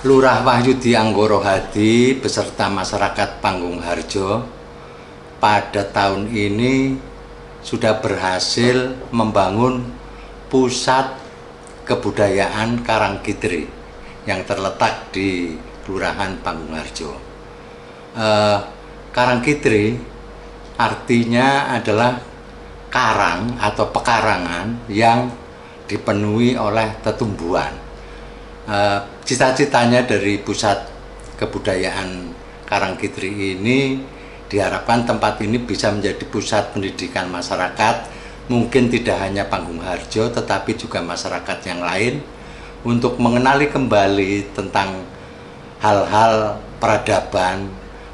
Lurah Wahyudi Anggoro Hadi beserta masyarakat Panggung Harjo pada tahun ini sudah berhasil membangun pusat kebudayaan Karangkidri yang terletak di Kelurahan Panggung Harjo. Karangkidri artinya adalah karang atau pekarangan yang dipenuhi oleh tetumbuhan. Cita-citanya dari pusat kebudayaan Karangkidri ini diharapkan tempat ini bisa menjadi pusat pendidikan masyarakat, mungkin tidak hanya Panggung Harjo tetapi juga masyarakat yang lain, untuk mengenali kembali tentang hal-hal peradaban,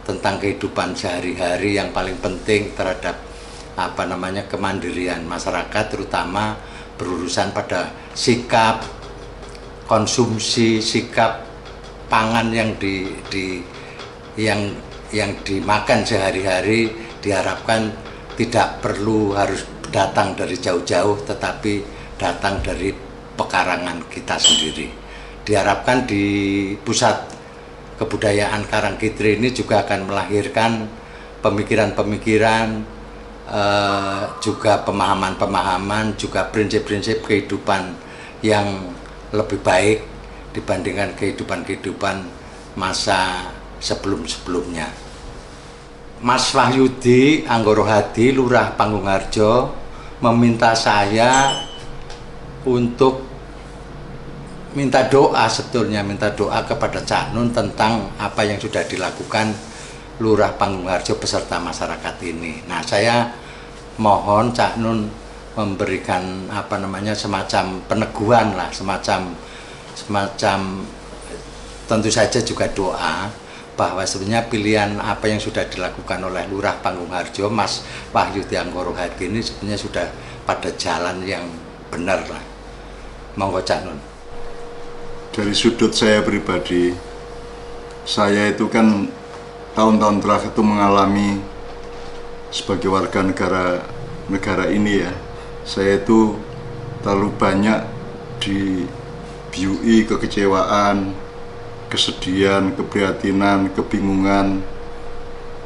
tentang kehidupan sehari-hari yang paling penting terhadap kemandirian masyarakat, terutama berurusan pada sikap konsumsi, sikap pangan yang dimakan sehari-hari. Diharapkan tidak perlu harus datang dari jauh-jauh tetapi datang dari pekarangan kita sendiri. Diharapkan di pusat kebudayaan Karangkidri ini juga akan melahirkan pemikiran-pemikiran, juga pemahaman-pemahaman, juga prinsip-prinsip kehidupan yang lebih baik dibandingkan kehidupan-kehidupan masa sebelum-sebelumnya. Mas Wahyudi Anggoro Hadi, Lurah Panggung Harjo, meminta saya untuk minta doa, sebetulnya minta doa kepada Cak Nun tentang apa yang sudah dilakukan Lurah Panggung Harjo beserta masyarakat ini. Nah, saya mohon Cak Nun memberikan semacam peneguhan lah, semacam tentu saja juga doa bahwa sebenarnya pilihan apa yang sudah dilakukan oleh Lurah Panggung Harjo, Mas Wahyudi Anggoro Hadi ini sebenarnya sudah pada jalan yang benar lah. Monggo Cak Nun. Dari sudut saya pribadi, saya itu kan tahun-tahun terakhir itu mengalami sebagai warga negara ini ya, saya itu terlalu banyak dibiui kekecewaan, kesedihan, keprihatinan, kebingungan,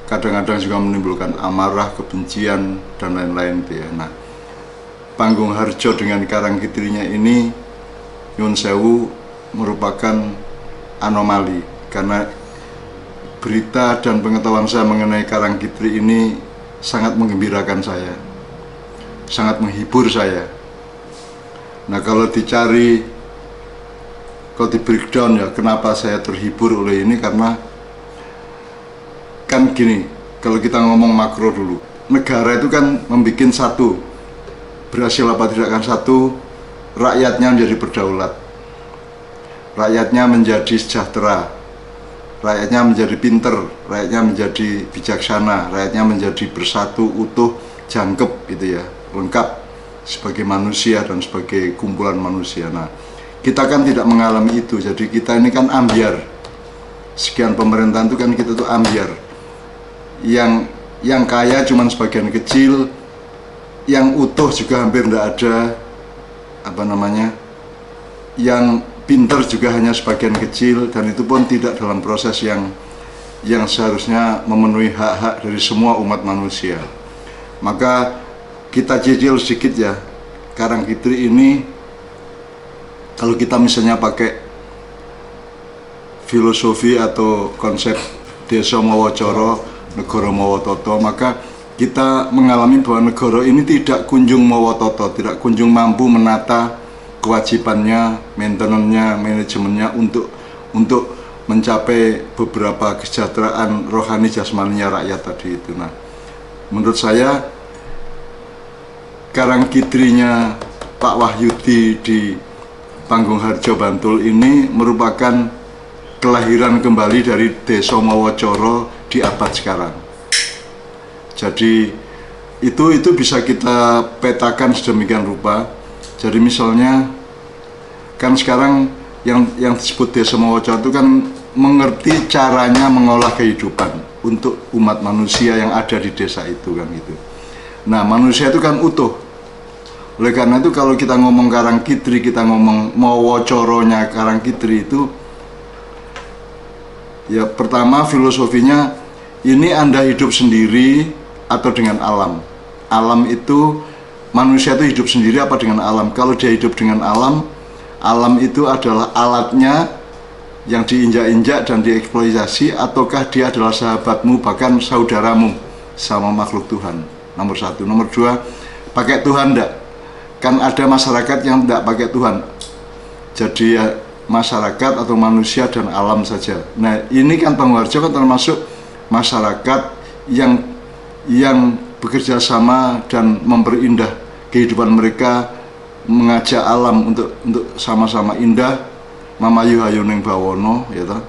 kadang-kadang juga menimbulkan amarah, kebencian, dan lain-lain itu ya. Nah, Panggung Harjo dengan Karangkidrinya ini nyun sewu merupakan anomali, karena berita dan pengetahuan saya mengenai Karangkidri ini sangat menggembirakan saya, sangat menghibur saya. Nah, kalau di breakdown ya, kenapa saya terhibur oleh ini, karena kan gini, kalau kita ngomong makro dulu, negara itu kan membuat satu, berhasil apa tidak kan satu, rakyatnya menjadi berdaulat, rakyatnya menjadi sejahtera, rakyatnya menjadi pinter, rakyatnya menjadi bijaksana, rakyatnya menjadi bersatu, utuh, jangkep gitu ya, lengkap sebagai manusia dan sebagai kumpulan manusia. Nah, kita kan tidak mengalami itu, jadi kita ini kan ambiar. Sekian pemerintahan itu kan kita tuh ambiar. Yang kaya cuma sebagian kecil, yang utuh juga hampir tidak ada, yang pinter juga hanya sebagian kecil, dan itu pun tidak dalam proses yang seharusnya memenuhi hak-hak dari semua umat manusia. Maka kita cicil sedikit ya, Karangkidri ini kalau kita misalnya pakai filosofi atau konsep desa mawa coro, negara mawa toto, maka kita mengalami bahwa negara ini tidak kunjung mawa toto, tidak kunjung mampu menata kewajibannya, maintenance-nya, manajemennya untuk mencapai beberapa kesejahteraan rohani jasmaninya rakyat tadi itu. Nah, menurut saya Karangkidrinya Pak Wahyudi di Panggung Harjo Bantul ini merupakan kelahiran kembali dari Desa Mawacoro di abad sekarang. Jadi itu bisa kita petakan sedemikian rupa. Jadi misalnya kan sekarang yang disebut Desa Mawacoro itu kan mengerti caranya mengolah kehidupan untuk umat manusia yang ada di desa itu kan gitu. Nah, manusia itu kan utuh. Oleh karena itu kalau kita ngomong Karangkidri, kita ngomong Mawacoronya Karangkidri itu Ya, pertama filosofinya, ini Anda hidup sendiri atau dengan alam. Alam itu, manusia itu hidup sendiri apa dengan alam? Kalau dia hidup dengan alam, alam itu adalah alatnya yang diinjak-injak dan dieksploitasi, ataukah dia adalah sahabatmu, bahkan saudaramu sama makhluk Tuhan? Nomor satu. Nomor dua, pakai Tuhan enggak? Kan ada masyarakat yang tidak pakai Tuhan. Jadi ya, masyarakat atau manusia dan alam saja. Nah, ini kan Panggung Harjo kan termasuk masyarakat yang bekerja sama dan memperindah kehidupan mereka, mengajak alam untuk sama-sama indah, mamayu hayuning bawono, ya toh.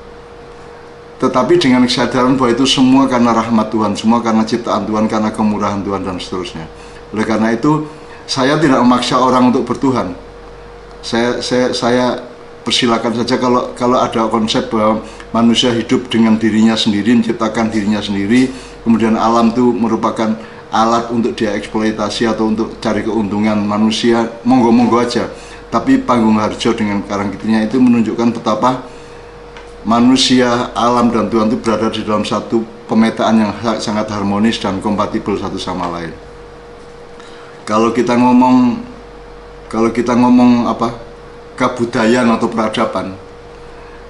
Tetapi dengan kesadaran bahwa itu semua karena rahmat Tuhan, semua karena ciptaan Tuhan, karena kemurahan Tuhan dan seterusnya. Oleh karena itu, saya tidak memaksa orang untuk bertuhan. Saya persilakan saja kalau ada konsep bahwa manusia hidup dengan dirinya sendiri, menciptakan dirinya sendiri, kemudian alam itu merupakan alat untuk dia eksploitasi atau untuk cari keuntungan manusia, monggo-monggo aja. Tapi Panggung Harjo dengan Karangkitrinya itu menunjukkan betapa manusia, alam, dan Tuhan itu berada di dalam satu pemetaan yang sangat harmonis dan kompatibel satu sama lain. Kalau kita ngomong apa? Kebudayaan atau peradaban,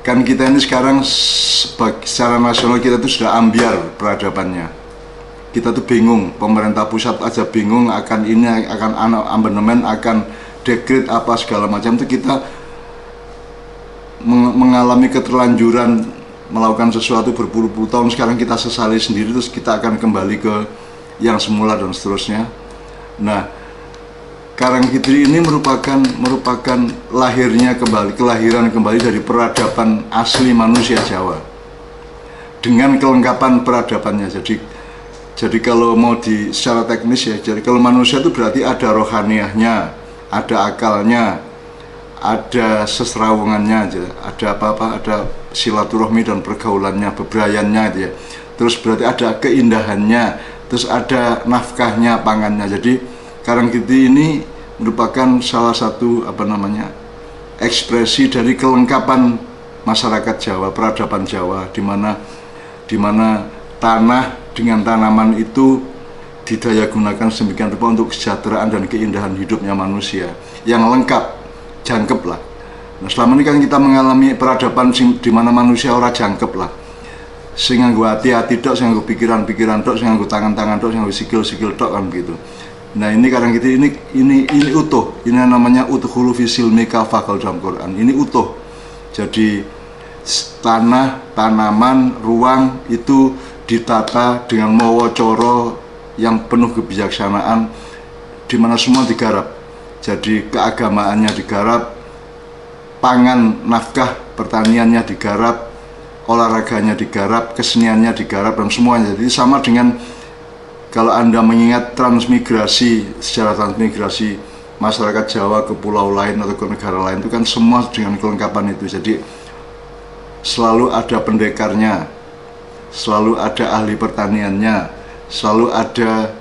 kan kita ini sekarang secara nasional kita itu sudah ambiar peradabannya. Kita tuh bingung, pemerintah pusat aja bingung akan ini, akan amandemen, akan dekret apa segala macam. Itu kita mengalami keterlanjuran melakukan sesuatu berpuluh-puluh tahun, sekarang kita sesali sendiri, terus kita akan kembali ke yang semula dan seterusnya. Nah, Karangkitri ini merupakan kelahiran kembali dari peradaban asli manusia Jawa dengan kelengkapan peradabannya. Jadi kalau mau secara teknis ya, jadi kalau manusia itu berarti ada rohaniahnya, ada akalnya, ada sesrawungannya, ada ada silaturahmi dan pergaulannya, bebrayannya itu ya. Terus berarti ada keindahannya, terus ada nafkahnya, pangannya. Jadi Karangkitri ini merupakan salah satu ekspresi dari kelengkapan masyarakat Jawa, peradaban Jawa, di mana tanah dengan tanaman itu didaya gunakan sedemikian rupa untuk kesejahteraan dan keindahan hidupnya manusia yang lengkap, jangkep lah. Nah, selama ini kan kita mengalami peradaban di mana manusia ora jangkep lah, sing nganggo hati-hati tok, sing nganggo pikiran-pikiran tok, sing nganggo tangan-tangan tok, sing nganggo sikil-sikil tok, kan begitu. Nah, ini Karangkitri ini utuh. Ini namanya utuhulu fisil mekafah kalau dalam Quran. Ini utuh. Jadi tanah, tanaman, ruang itu ditata dengan mawa coro yang penuh kebijaksanaan, di mana semua digarap. Jadi keagamaannya digarap, pangan, nafkah, pertaniannya digarap, olahraganya digarap, keseniannya digarap, dan semuanya. Jadi sama dengan kalau Anda mengingat secara transmigrasi masyarakat Jawa ke pulau lain atau ke negara lain, itu kan semua dengan kelengkapan itu. Jadi selalu ada pendekarnya, selalu ada ahli pertaniannya, selalu ada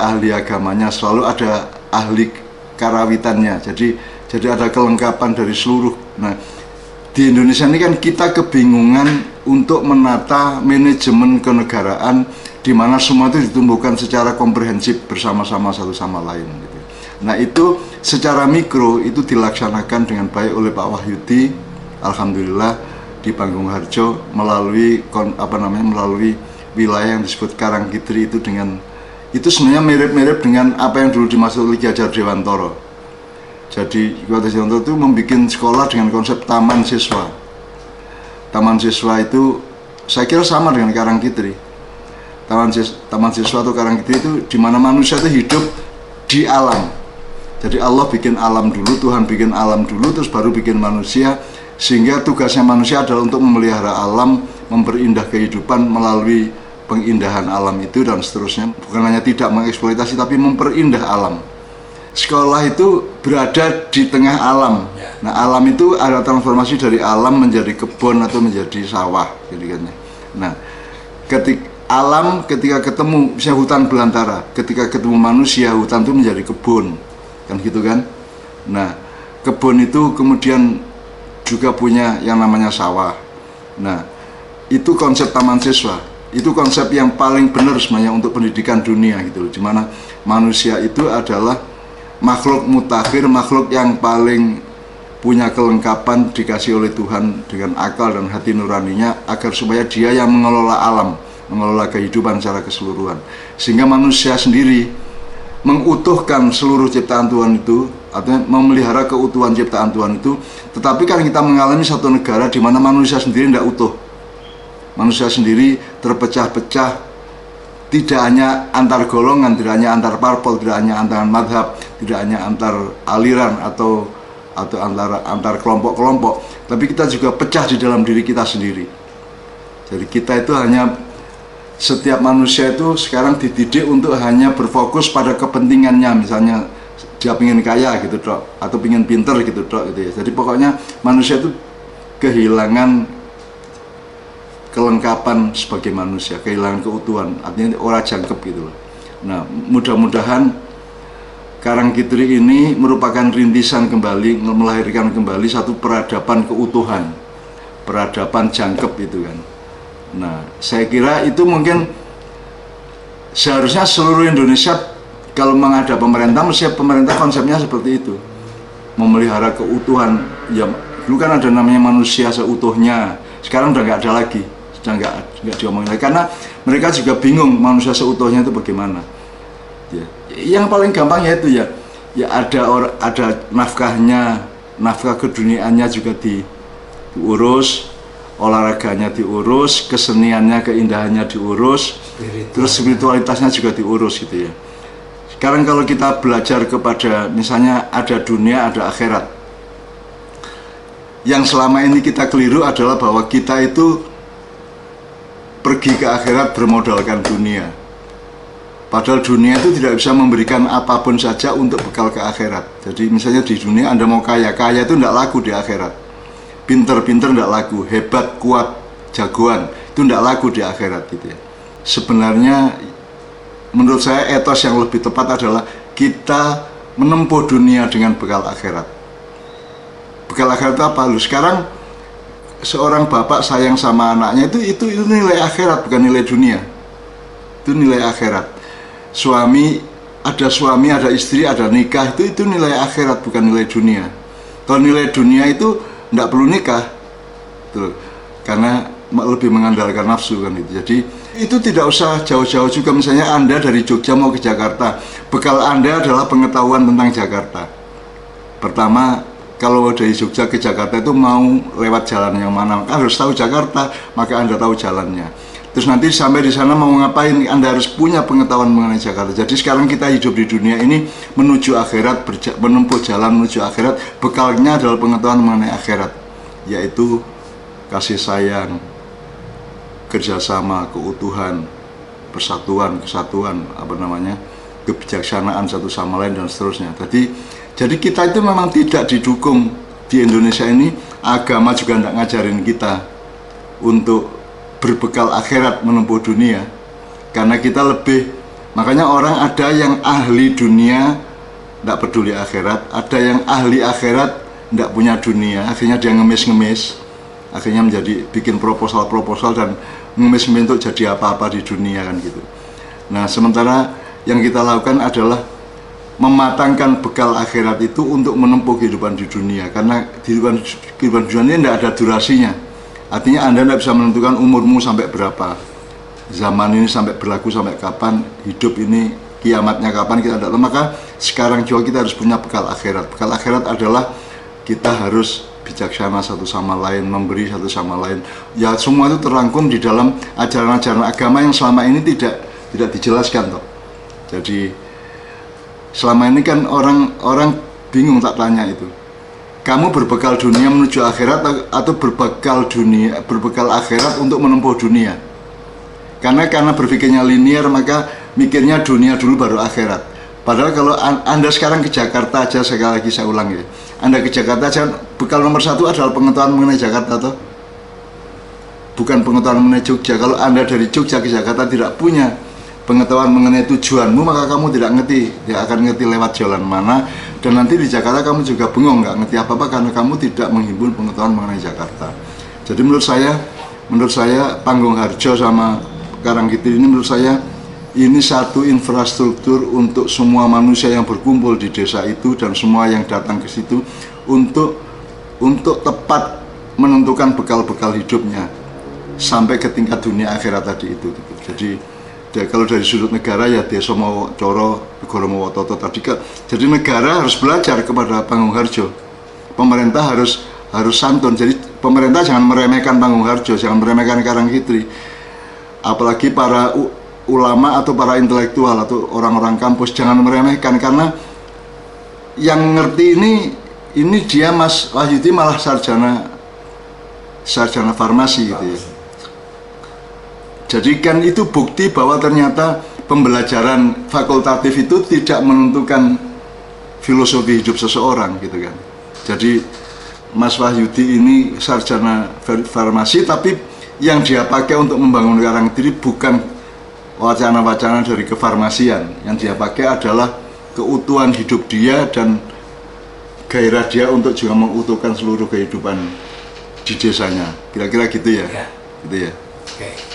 ahli agamanya, selalu ada ahli karawitannya. Jadi ada kelengkapan dari seluruh. Nah, di Indonesia ini kan kita kebingungan untuk menata manajemen kenegaraan, di mana semua itu ditumbuhkan secara komprehensif bersama-sama satu sama lain gitu. Nah, itu secara mikro itu dilaksanakan dengan baik oleh Pak Wahyudi, alhamdulillah, di Panggung Harjo melalui wilayah yang disebut Karangkitri itu sebenarnya mirip-mirip dengan apa yang dulu dimaksud oleh Ki Hajar Dewantara. Jadi Ki Hajar Dewantara itu membuat sekolah dengan konsep taman siswa. Taman siswa itu saya kira sama dengan Karangkitri. Taman siswa atau Karangkitri itu di mana manusia itu hidup di alam. Jadi Allah bikin alam dulu, Tuhan bikin alam dulu, terus baru bikin manusia, sehingga tugasnya manusia adalah untuk memelihara alam, memperindah kehidupan melalui pengindahan alam itu dan seterusnya. Bukan hanya tidak mengeksploitasi, tapi memperindah alam. Sekolah itu berada di tengah alam. Nah, alam itu ada transformasi dari alam menjadi kebun atau menjadi sawah, gitu kan. Nah, ketika ketemu, misalnya hutan belantara, ketika ketemu manusia, hutan itu menjadi kebun, kan gitu kan. Nah, kebun itu kemudian juga punya yang namanya sawah. Nah, itu konsep taman siswa. Itu konsep yang paling benar sebenarnya untuk pendidikan dunia gitu loh. Dimana manusia itu adalah makhluk mutakhir, makhluk yang paling punya kelengkapan dikasih oleh Tuhan dengan akal dan hati nuraninya agar supaya dia yang mengelola alam, mengelola kehidupan secara keseluruhan. Sehingga manusia sendiri mengutuhkan seluruh ciptaan Tuhan itu, artinya memelihara keutuhan ciptaan Tuhan itu. Tetapi kan kita mengalami satu negara di mana manusia sendiri tidak utuh. Manusia sendiri terpecah-pecah, tidak hanya antar golongan, tidak hanya antar parpol, tidak hanya antar madhab, tidak hanya antar aliran atau antar kelompok-kelompok, tapi kita juga pecah di dalam diri kita sendiri. Jadi kita itu hanya, setiap manusia itu sekarang dididik untuk hanya berfokus pada kepentingannya, misalnya dia ingin kaya gitu dok, atau ingin pinter gitu dok gitu ya. Jadi pokoknya manusia itu kehilangan kelengkapan sebagai manusia, kehilangan keutuhan, artinya orang jangkep gitu loh. Nah, mudah-mudahan Karangkidri ini merupakan rintisan kembali, melahirkan kembali satu peradaban keutuhan, peradaban jangkep itu kan. Nah, saya kira itu mungkin seharusnya seluruh Indonesia kalau menghadap pemerintah, mesti pemerintah konsepnya seperti itu, memelihara keutuhan. Ya, dulu kan ada namanya manusia seutuhnya, sekarang udah nggak ada lagi, sudah nggak diomongin lagi, karena mereka juga bingung manusia seutuhnya itu bagaimana. Ya. Yang paling gampang yaitu ya ada nafkahnya, nafkah keduniaannya juga diurus, olahraganya diurus, keseniannya, keindahannya diurus, terus spiritualitasnya juga diurus gitu ya. Sekarang kalau kita belajar kepada misalnya ada dunia, ada akhirat. Yang selama ini kita keliru adalah bahwa kita itu pergi ke akhirat bermodalkan dunia. Padahal dunia itu tidak bisa memberikan apapun saja untuk bekal ke akhirat. Jadi misalnya di dunia Anda mau kaya, kaya itu tidak laku di akhirat. Pinter-pinter tidak laku, hebat, kuat, jagoan, itu tidak laku di akhirat gitu ya. Sebenarnya menurut saya etos yang lebih tepat adalah kita menempuh dunia dengan bekal akhirat. Bekal akhirat itu apa? Lu sekarang seorang bapak sayang sama anaknya itu nilai akhirat, bukan nilai dunia. Itu nilai akhirat. Suami, ada istri, ada nikah, itu nilai akhirat, bukan nilai dunia. Kalau nilai dunia itu tidak perlu nikah, tuh, karena lebih mengandalkan nafsu kan itu. Jadi itu tidak usah jauh-jauh juga. Misalnya Anda dari Jogja mau ke Jakarta, bekal Anda adalah pengetahuan tentang Jakarta. Pertama, kalau dari Jogja ke Jakarta itu mau lewat jalan yang mana, harus tahu Jakarta, maka Anda tahu jalannya. Terus nanti sampai di sana mau ngapain, Anda harus punya pengetahuan mengenai Jakarta. Jadi sekarang kita hidup di dunia ini menuju akhirat, menempuh jalan menuju akhirat. Bekalnya adalah pengetahuan mengenai akhirat, yaitu kasih sayang, kerjasama, keutuhan, persatuan, kesatuan, kebijaksanaan satu sama lain dan seterusnya. Jadi kita itu memang tidak didukung di Indonesia ini. Agama juga tidak ngajarin kita untuk berbekal akhirat menempuh dunia, karena kita makanya orang ada yang ahli dunia tidak peduli akhirat, ada yang ahli akhirat tidak punya dunia, akhirnya dia ngemis-ngemis, akhirnya bikin proposal dan ngemis-ngemis untuk jadi apa-apa di dunia kan gitu. Nah, sementara yang kita lakukan adalah mematangkan bekal akhirat itu untuk menempuh kehidupan di dunia, karena kehidupan di dunia ini tidak ada durasinya. Artinya Anda tidak bisa menentukan umurmu sampai berapa, zaman ini sampai berlaku sampai kapan, hidup ini kiamatnya kapan, kita tidak tahu. Maka sekarang juga kita harus punya bekal akhirat. Bekal akhirat adalah kita harus bijaksana satu sama lain, memberi satu sama lain. Ya, semua itu terangkum di dalam ajaran-ajaran agama yang selama ini tidak dijelaskan toh. Jadi selama ini kan orang bingung, tak tanya itu. Kamu berbekal dunia menuju akhirat atau berbekal akhirat untuk menempuh dunia? Karena berpikirnya linear, maka mikirnya dunia dulu baru akhirat. Padahal kalau Anda sekarang ke Jakarta aja, sekali lagi saya ulang ya, Anda ke Jakarta aja, bekal nomor satu adalah pengetahuan mengenai Jakarta toh? Bukan pengetahuan mengenai Jogja. Kalau Anda dari Jogja ke Jakarta tidak punya pengetahuan mengenai tujuanmu, maka kamu tidak akan ngerti lewat jalan mana, dan nanti di Jakarta kamu juga bengong, nggak ngerti apa-apa karena kamu tidak menghimpun pengetahuan mengenai Jakarta. Jadi menurut saya menurut saya Panggung Harjo sama Karangkidri ini menurut saya ini satu infrastruktur untuk semua manusia yang berkumpul di desa itu dan semua yang datang ke situ untuk tepat menentukan bekal-bekal hidupnya sampai ke tingkat dunia akhirat tadi itu gitu. Jadi kalau dari sudut negara ya Desa Mawocoro, Negoro Mawototo tadi jadi negara harus belajar kepada Panggung Harjo. Pemerintah harus santun. Jadi pemerintah jangan meremehkan Panggung Harjo, jangan meremehkan Karangkidri. Apalagi para ulama atau para intelektual atau orang-orang kampus jangan meremehkan, karena yang ngerti ini dia Mas Wahyudi malah sarjana farmasi gitu ya. Jadi kan itu bukti bahwa ternyata pembelajaran fakultatif itu tidak menentukan filosofi hidup seseorang gitu kan. Jadi Mas Wahyudi ini sarjana farmasi, tapi yang dia pakai untuk membangun Karangkidri bukan wacana-wacana dari kefarmasian. Yang dia pakai adalah keutuhan hidup dia dan gairah dia untuk juga mengutuhkan seluruh kehidupan di desanya. Kira-kira gitu ya. Gitu ya. Oke.